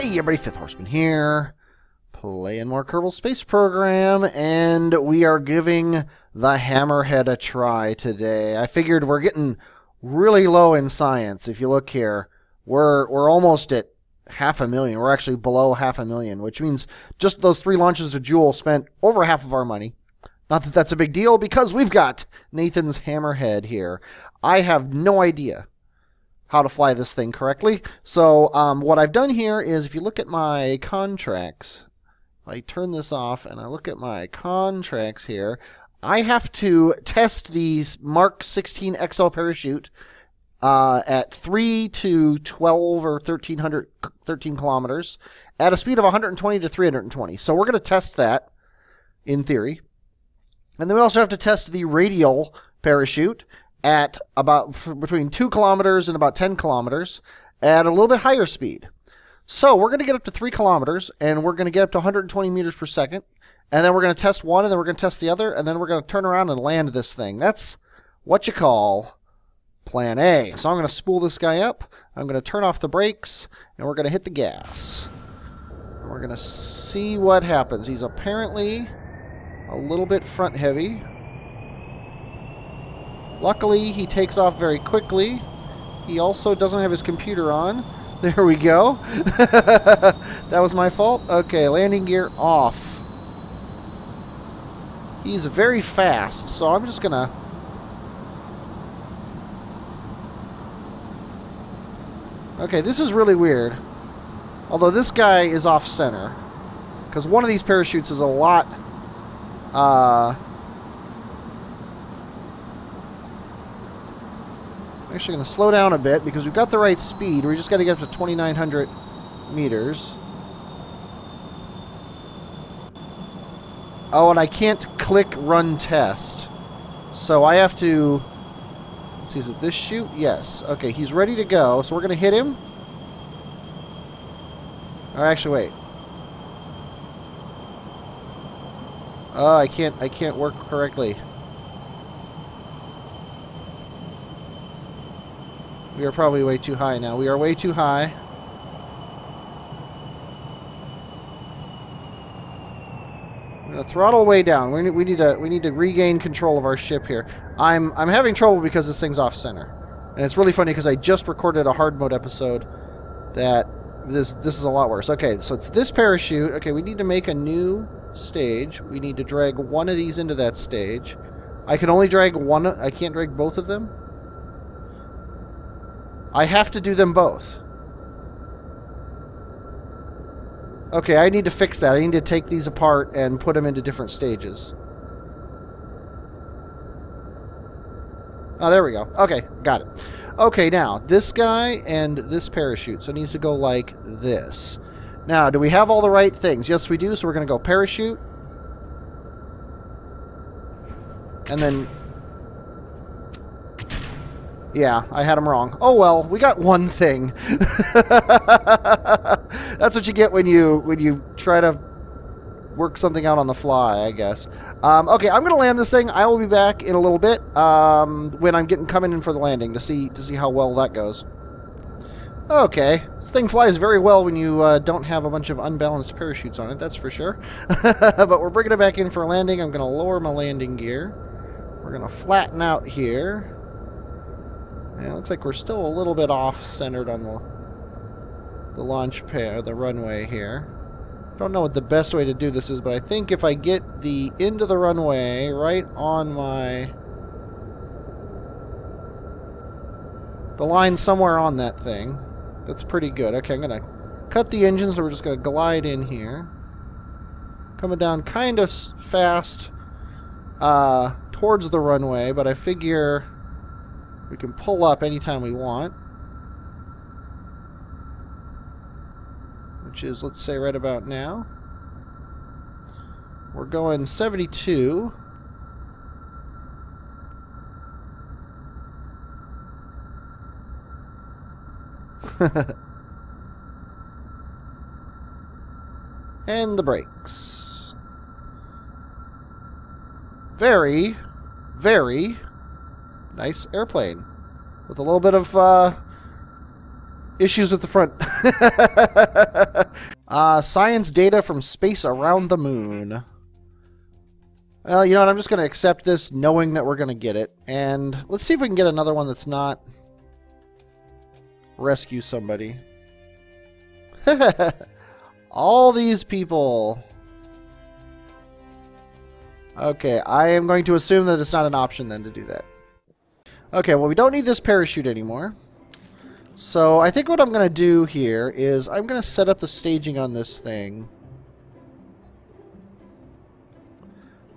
Hey everybody, Fifth Horseman here, playing more Kerbal Space Program, and we are giving the Hammerhead a try today. I figured we're getting really low in science. If you look here, we're almost at 500,000. We're actually below 500,000, which means just those 3 launches of Jewel spent over half of our money. Not that that's a big deal, because we've got Nathan's Hammerhead here. I have no idea how to fly this thing correctly. So what I've done here is, if you look at my contracts, I turn this off and I look at my contracts here, I have to test the Mark 16 XL parachute at 3 to 12 or 13 kilometers at a speed of 120 to 320. So we're going to test that in theory. And then we also have to test the radial parachute at about between 2 kilometers and about 10 kilometers at a little bit higher speed. So we're going to get up to 3 kilometers, and we're going to get up to 120 meters per second, and then we're going to test one, and then we're going to test the other, and then we're going to turn around and land this thing. That's what you call Plan A. So I'm going to spool this guy up, I'm going to turn off the brakes, and we're going to hit the gas. And we're going to see what happens. He's apparently a little bit front heavy. Luckily, he takes off very quickly. He also doesn't have his computer on. There we go. That was my fault. Okay, landing gear off. He's very fast, so I'm just gonna... Okay, this is really weird. Although this guy is off center, because one of these parachutes is a lot... I'm actually going to slow down a bit because we've got the right speed. We just got to get up to 2,900 meters. Oh, and I can't click run test. So I have to... Let's see, is it this chute? Yes. Okay, he's ready to go. So we're going to hit him. Or actually, wait. Oh, I can't work correctly. We are probably way too high now. We are way too high. I'm gonna throttle way down. We need to regain control of our ship here. I'm having trouble because this thing's off center, and it's really funny because I just recorded a hard mode episode that this is a lot worse. Okay, so it's this parachute. Okay, we need to make a new stage. We need to drag one of these into that stage. I can only drag one. I can't drag both of them. I have to do them both. Okay, I need to fix that. I need to take these apart and put them into different stages. Oh, there we go. Okay, got it. Okay, now, this guy and this parachute. So it needs to go like this. Now, do we have all the right things? Yes, we do. So we're going to go parachute. And then... Yeah, I had him wrong. Oh well, we got one thing. That's what you get when you try to work something out on the fly, I guess. Okay, I'm gonna land this thing. I will be back in a little bit when I'm coming in for the landing to see how well that goes. Okay, this thing flies very well when you don't have a bunch of unbalanced parachutes on it. That's for sure. But we're bringing it back in for landing. I'm gonna lower my landing gear. We're gonna flatten out here. Yeah, it looks like we're still a little bit off-centered on the launch pad, the runway here. Don't know what the best way to do this is, but I think if I get the end of the runway right on the line somewhere on that thing, that's pretty good. Okay, I'm going to cut the engine, so we're just going to glide in here. Coming down kind of fast towards the runway, but I figure... we can pull up anytime we want. Which is, let's say, right about now. We're going 72. And the brakes. Very, very nice airplane with a little bit of Issues with the front. Science data from space around the moon. Well, you know what? I'm just going to accept this knowing that we're going to get it. And let's see if we can get another one that's not rescue somebody. All these people. Okay, I am going to assume that it's not an option then to do that. Okay, well, we don't need this parachute anymore. So I think what I'm going to do here is I'm going to set up the staging on this thing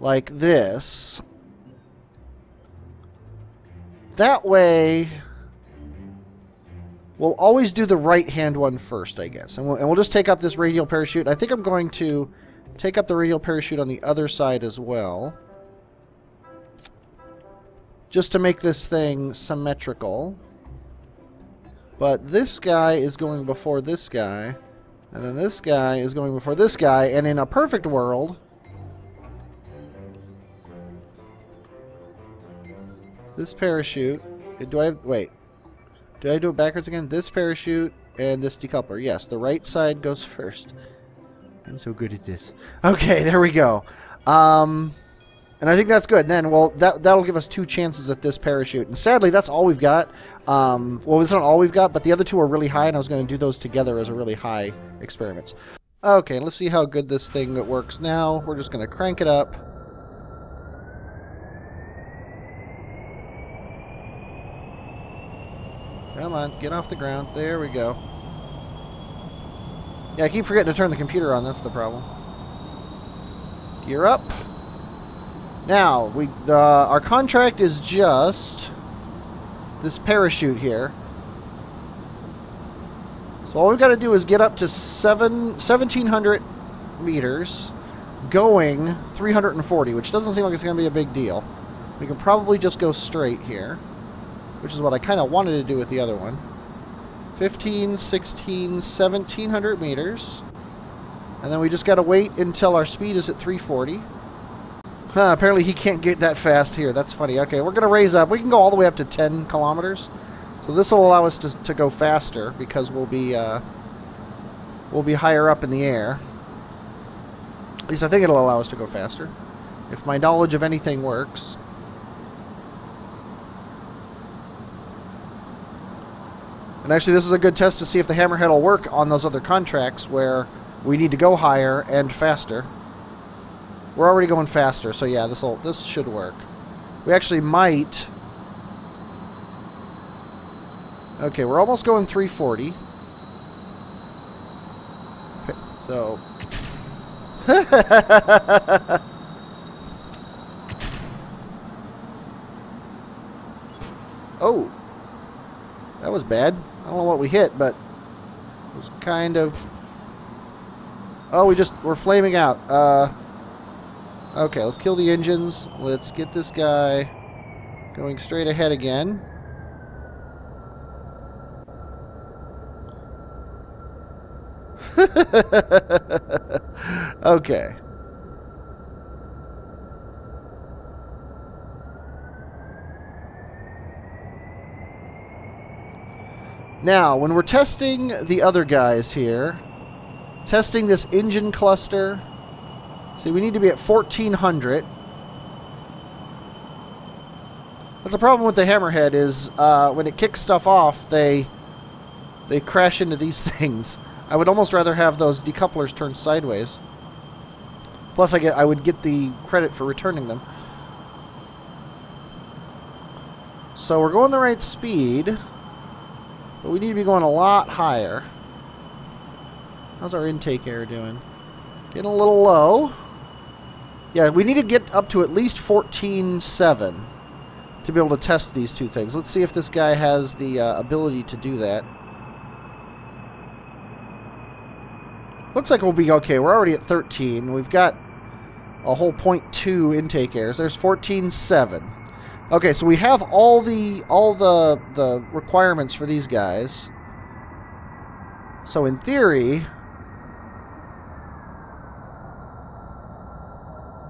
like this. That way, we'll always do the right-hand one first, I guess. And we'll just take up this radial parachute. I think I'm going to take up the radial parachute on the other side as well, just to make this thing symmetrical. But this guy is going before this guy, and then this guy is going before this guy, and in a perfect world, this parachute, do I have, wait, did I do it backwards again? This parachute and this decoupler. Yes, the right side goes first. I'm so good at this. Okay, there we go. And I think that's good. And then, well, that'll give us 2 chances at this parachute. And sadly, that's all we've got. Well, it's not all we've got, but the other 2 are really high, and I was going to do those together as a really high experiments. Okay, let's see how good this thing works now. We're just going to crank it up. Come on, get off the ground. There we go. Yeah, I keep forgetting to turn the computer on. That's the problem. Gear up. Now, our contract is just this parachute here. So all we've got to do is get up to 1,700 meters, going 340, which doesn't seem like it's going to be a big deal. We can probably just go straight here, which is what I kind of wanted to do with the other one. 15, 16, 1,700 meters. And then we just got to wait until our speed is at 340. Apparently he can't get that fast here. That's funny. Okay, we're going to raise up. We can go all the way up to 10 kilometers. So this will allow us to go faster because we'll be higher up in the air. At least I think it'll allow us to go faster, if my knowledge of anything works. And actually, this is a good test to see if the Hammerhead will work on those other contracts where we need to go higher and faster. We're already going faster, so yeah, this should work. We actually might. Okay, we're almost going 340. Okay, so. Oh, that was bad. I don't know what we hit, but it was kind of. Oh, we're flaming out. Okay, let's kill the engines. Let's get this guy going straight ahead again. Okay. Now, when we're testing the other guys here, testing this engine cluster. See, we need to be at 1,400. That's a problem with the Hammerhead is when it kicks stuff off, they crash into these things. I would almost rather have those decouplers turned sideways. Plus, I would get the credit for returning them. So we're going the right speed, but we need to be going a lot higher. How's our intake air doing? Getting a little low. Yeah, we need to get up to at least 14.7 to be able to test these 2 things. Let's see if this guy has the ability to do that. Looks like we'll be okay. We're already at 13. We've got a whole 0.2 intake airs. There's 14.7. Okay, so we have all the requirements for these guys. So in theory,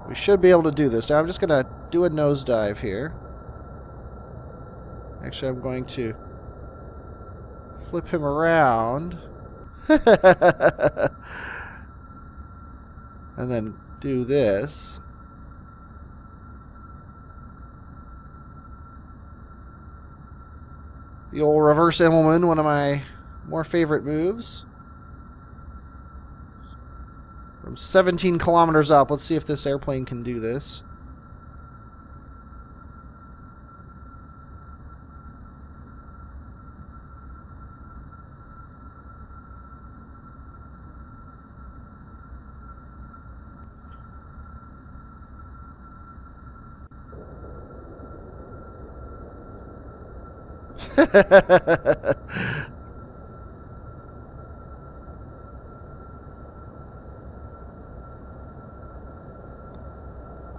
we should be able to do this. Now I'm just going to do a nosedive here. Actually, I'm going to flip him around. And then do this. The old reverse Immelman, one of my more favorite moves. From 17 kilometers up, let's see if this airplane can do this.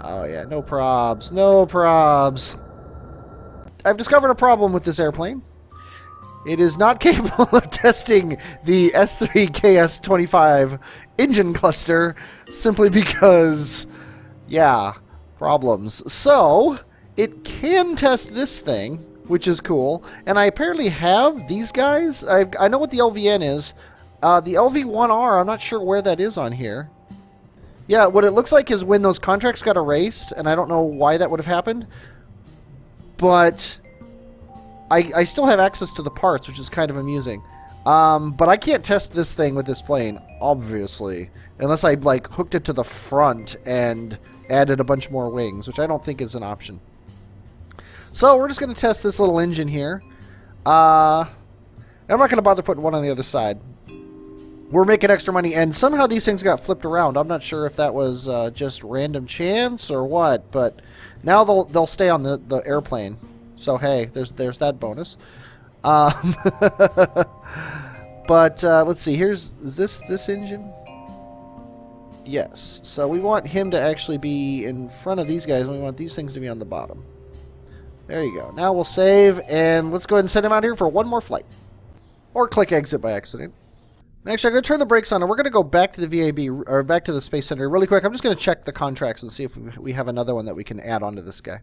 Oh yeah, no probs, no probs. I've discovered a problem with this airplane. It is not capable of testing the S3 KS25 engine cluster simply because, yeah, problems. So, it can test this thing, which is cool. And I apparently have these guys. I know what the LVN is. The LV1R, I'm not sure where that is on here. Yeah, what it looks like is when those contracts got erased, and I don't know why that would have happened, but I still have access to the parts, which is kind of amusing. But I can't test this thing with this plane, obviously, unless I like hooked it to the front and added a bunch more wings, which I don't think is an option. So we're just going to test this little engine here. I'm not going to bother putting one on the other side. We're making extra money, and somehow these things got flipped around. I'm not sure if that was just random chance or what, but now they'll stay on the airplane. So hey, there's that bonus. But let's see. Is this engine? Yes. So we want him to actually be in front of these guys, and we want these things to be on the bottom. There you go. Now we'll save, and let's go ahead and send him out here for one more flight, or click exit by accident. Actually, I'm going to turn the brakes on, and we're going to go back to the VAB, or back to the Space Center really quick. I'm just going to check the contracts and see if we have another one that we can add onto this guy.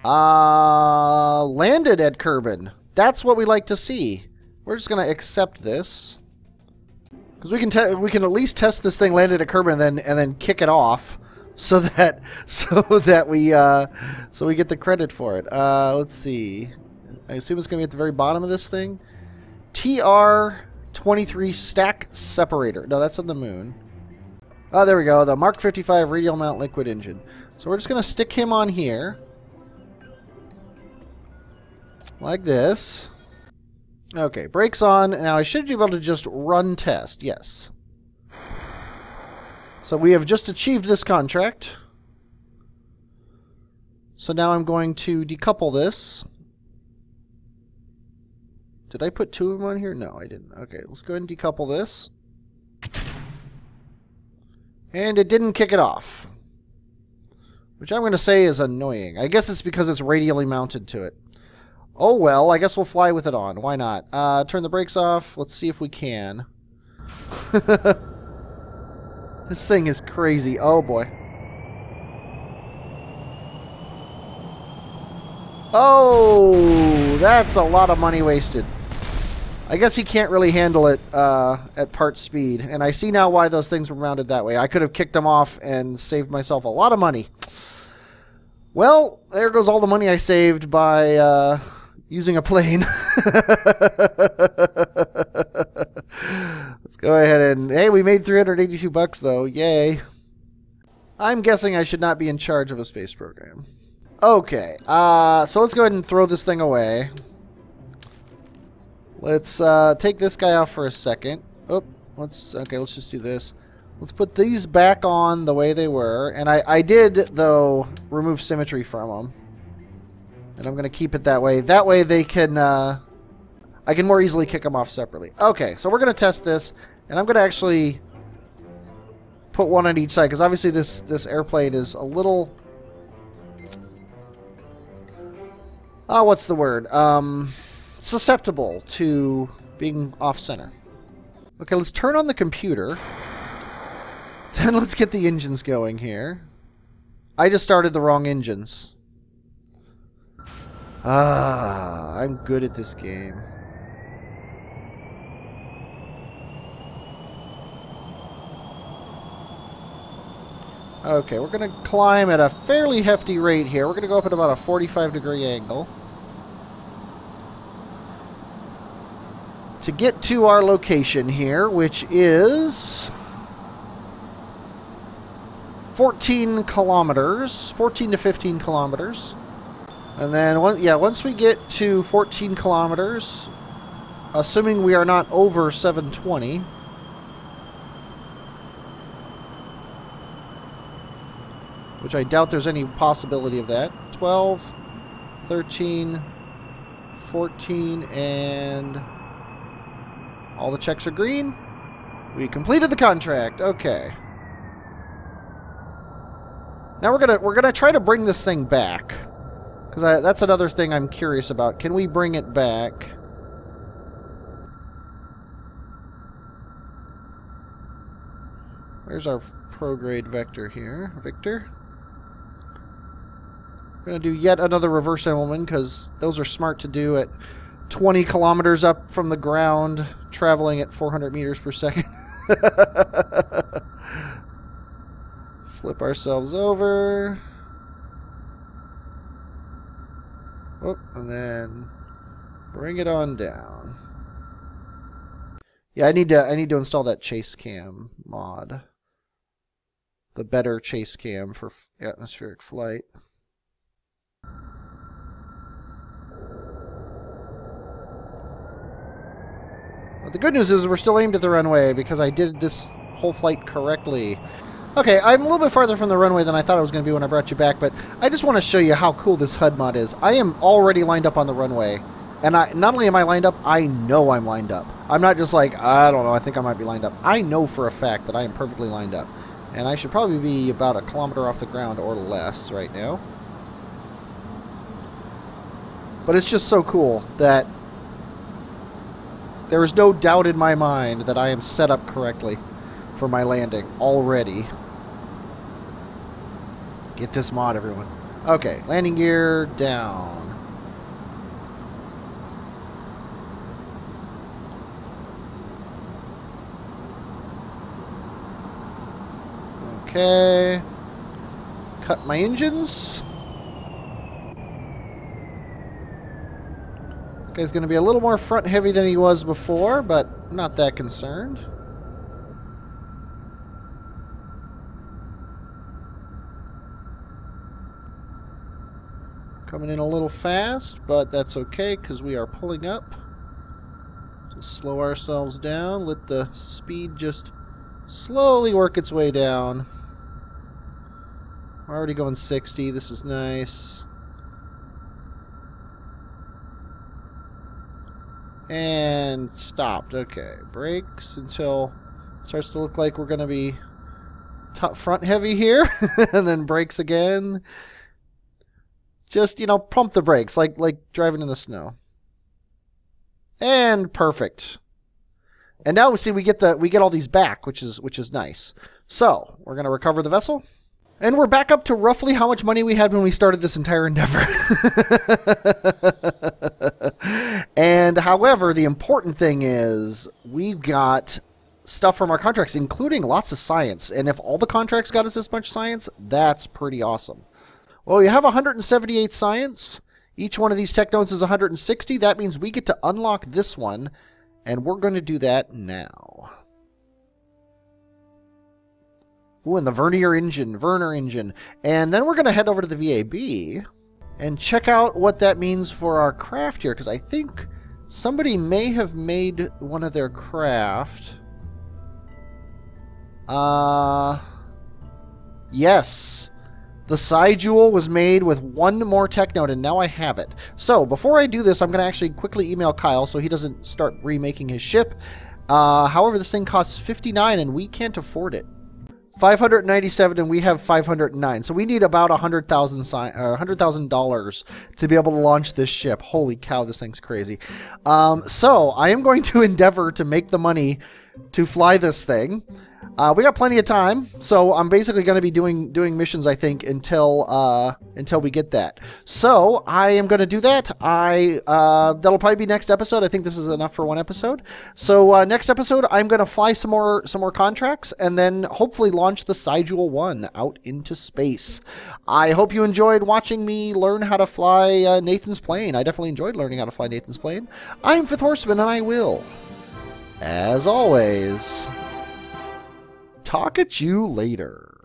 Landed at Kerbal. That's what we like to see. We're just going to accept this. Because we can at least test this thing landed at Kerbal and then kick it off so that we get the credit for it. Let's see. I assume it's going to be at the very bottom of this thing. TR-23 stack separator. No, that's on the moon. Oh, there we go. The Mark 55 radial mount liquid engine. So we're just going to stick him on here. Like this. Okay, brakes on. Now I should be able to just run test. Yes. So we have just achieved this contract. So now I'm going to decouple this. Did I put two of them on here? No, I didn't. Okay, let's go ahead and decouple this. And it didn't kick it off. Which I'm going to say is annoying. I guess it's because it's radially mounted to it. Oh well, I guess we'll fly with it on. Why not? Turn the brakes off. Let's see if we can. This thing is crazy. Oh boy. Oh, that's a lot of money wasted. I guess he can't really handle it at part speed. And I see now why those things were mounted that way. I could have kicked them off and saved myself a lot of money. Well, there goes all the money I saved by using a plane. Let's go ahead and... Hey, we made 382 bucks though. Yay. I'm guessing I should not be in charge of a space program. Okay, so let's go ahead and throw this thing away. Let's take this guy off for a second. Oh, let's just do this. Let's put these back on the way they were. And I did, though, remove symmetry from them. And I'm going to keep it that way. That way they can, I can more easily kick them off separately. Okay, so we're going to test this. And I'm going to actually put one on each side. Because obviously this airplane is a little... what's the word? Susceptible to being off-center. Okay, let's turn on the computer. Then let's get the engines going here. I just started the wrong engines. I'm good at this game. Okay, we're going to climb at a fairly hefty rate here. We're going to go up at about a 45-degree angle to get to our location here, which is 14 kilometers, 14 to 15 kilometers. And then, once we get to 14 kilometers, assuming we are not over 720, which I doubt there's any possibility of that, 12, 13, 14, and all the checks are green. We completed the contract. Okay. Now we're gonna try to bring this thing back, because that's another thing I'm curious about. Can we bring it back? Where's our prograde vector here? Victor? We're going to do yet another reverse Immelman, because those are smart to do at 20 kilometers up from the ground, traveling at 400 meters per second. Flip ourselves over. Oh, and then bring it on down. Yeah, I need to install that chase cam mod. The better chase cam for atmospheric flight. But the good news is we're still aimed at the runway because I did this whole flight correctly. Okay, I'm a little bit farther from the runway than I thought I was going to be when I brought you back, but I just want to show you how cool this HUD mod is. I am already lined up on the runway, and not only am I lined up, I know I'm lined up. I'm not just like, I don't know, I think I might be lined up. I know for a fact that I am perfectly lined up, and I should probably be about a kilometer off the ground or less right now. But it's just so cool that there is no doubt in my mind that I am set up correctly for my landing already. Get this mod, everyone. Okay, landing gear down. Okay. Cut my engines. This guy's going to be a little more front heavy than he was before, but not that concerned. Coming in a little fast, but that's okay because we are pulling up. Just slow ourselves down. Let the speed just slowly work its way down. We're already going 60. This is nice. And stopped. Okay. Brakes until it starts to look like we're going to be top front heavy here. And then brakes again. Just, you know, pump the brakes like driving in the snow. And perfect. And now we see we get all these back, which is nice. So, we're going to recover the vessel. And we're back up to roughly how much money we had when we started this entire endeavor. And however, the important thing is we've got stuff from our contracts, including lots of science. And if all the contracts got us this much science, that's pretty awesome. Well, we have 178 science. Each one of these tech nodes is 160. That means we get to unlock this one, and we're going to do that now. Ooh, and the Werner engine. And then we're going to head over to the VAB and check out what that means for our craft here, because I think somebody may have made one of their craft. Yes. The Psi Jewel was made with one more tech node, and now I have it. So, before I do this, I'm going to actually quickly email Kyle so he doesn't start remaking his ship. However, this thing costs $59, and we can't afford it. $597, and we have $509. So we need about $100,000 to be able to launch this ship. Holy cow, this thing's crazy. So I am going to endeavor to make the money to fly this thing. We got plenty of time, so I'm basically going to be doing missions, I think, until we get that. So I am going to do that. That'll probably be next episode. I think this is enough for one episode. So next episode, I'm going to fly some more contracts, and then hopefully launch the Sigil 1 out into space. I hope you enjoyed watching me learn how to fly Nathan's plane. I definitely enjoyed learning how to fly Nathan's plane. I'm Fifth Horseman, and I will, as always, talk at you later.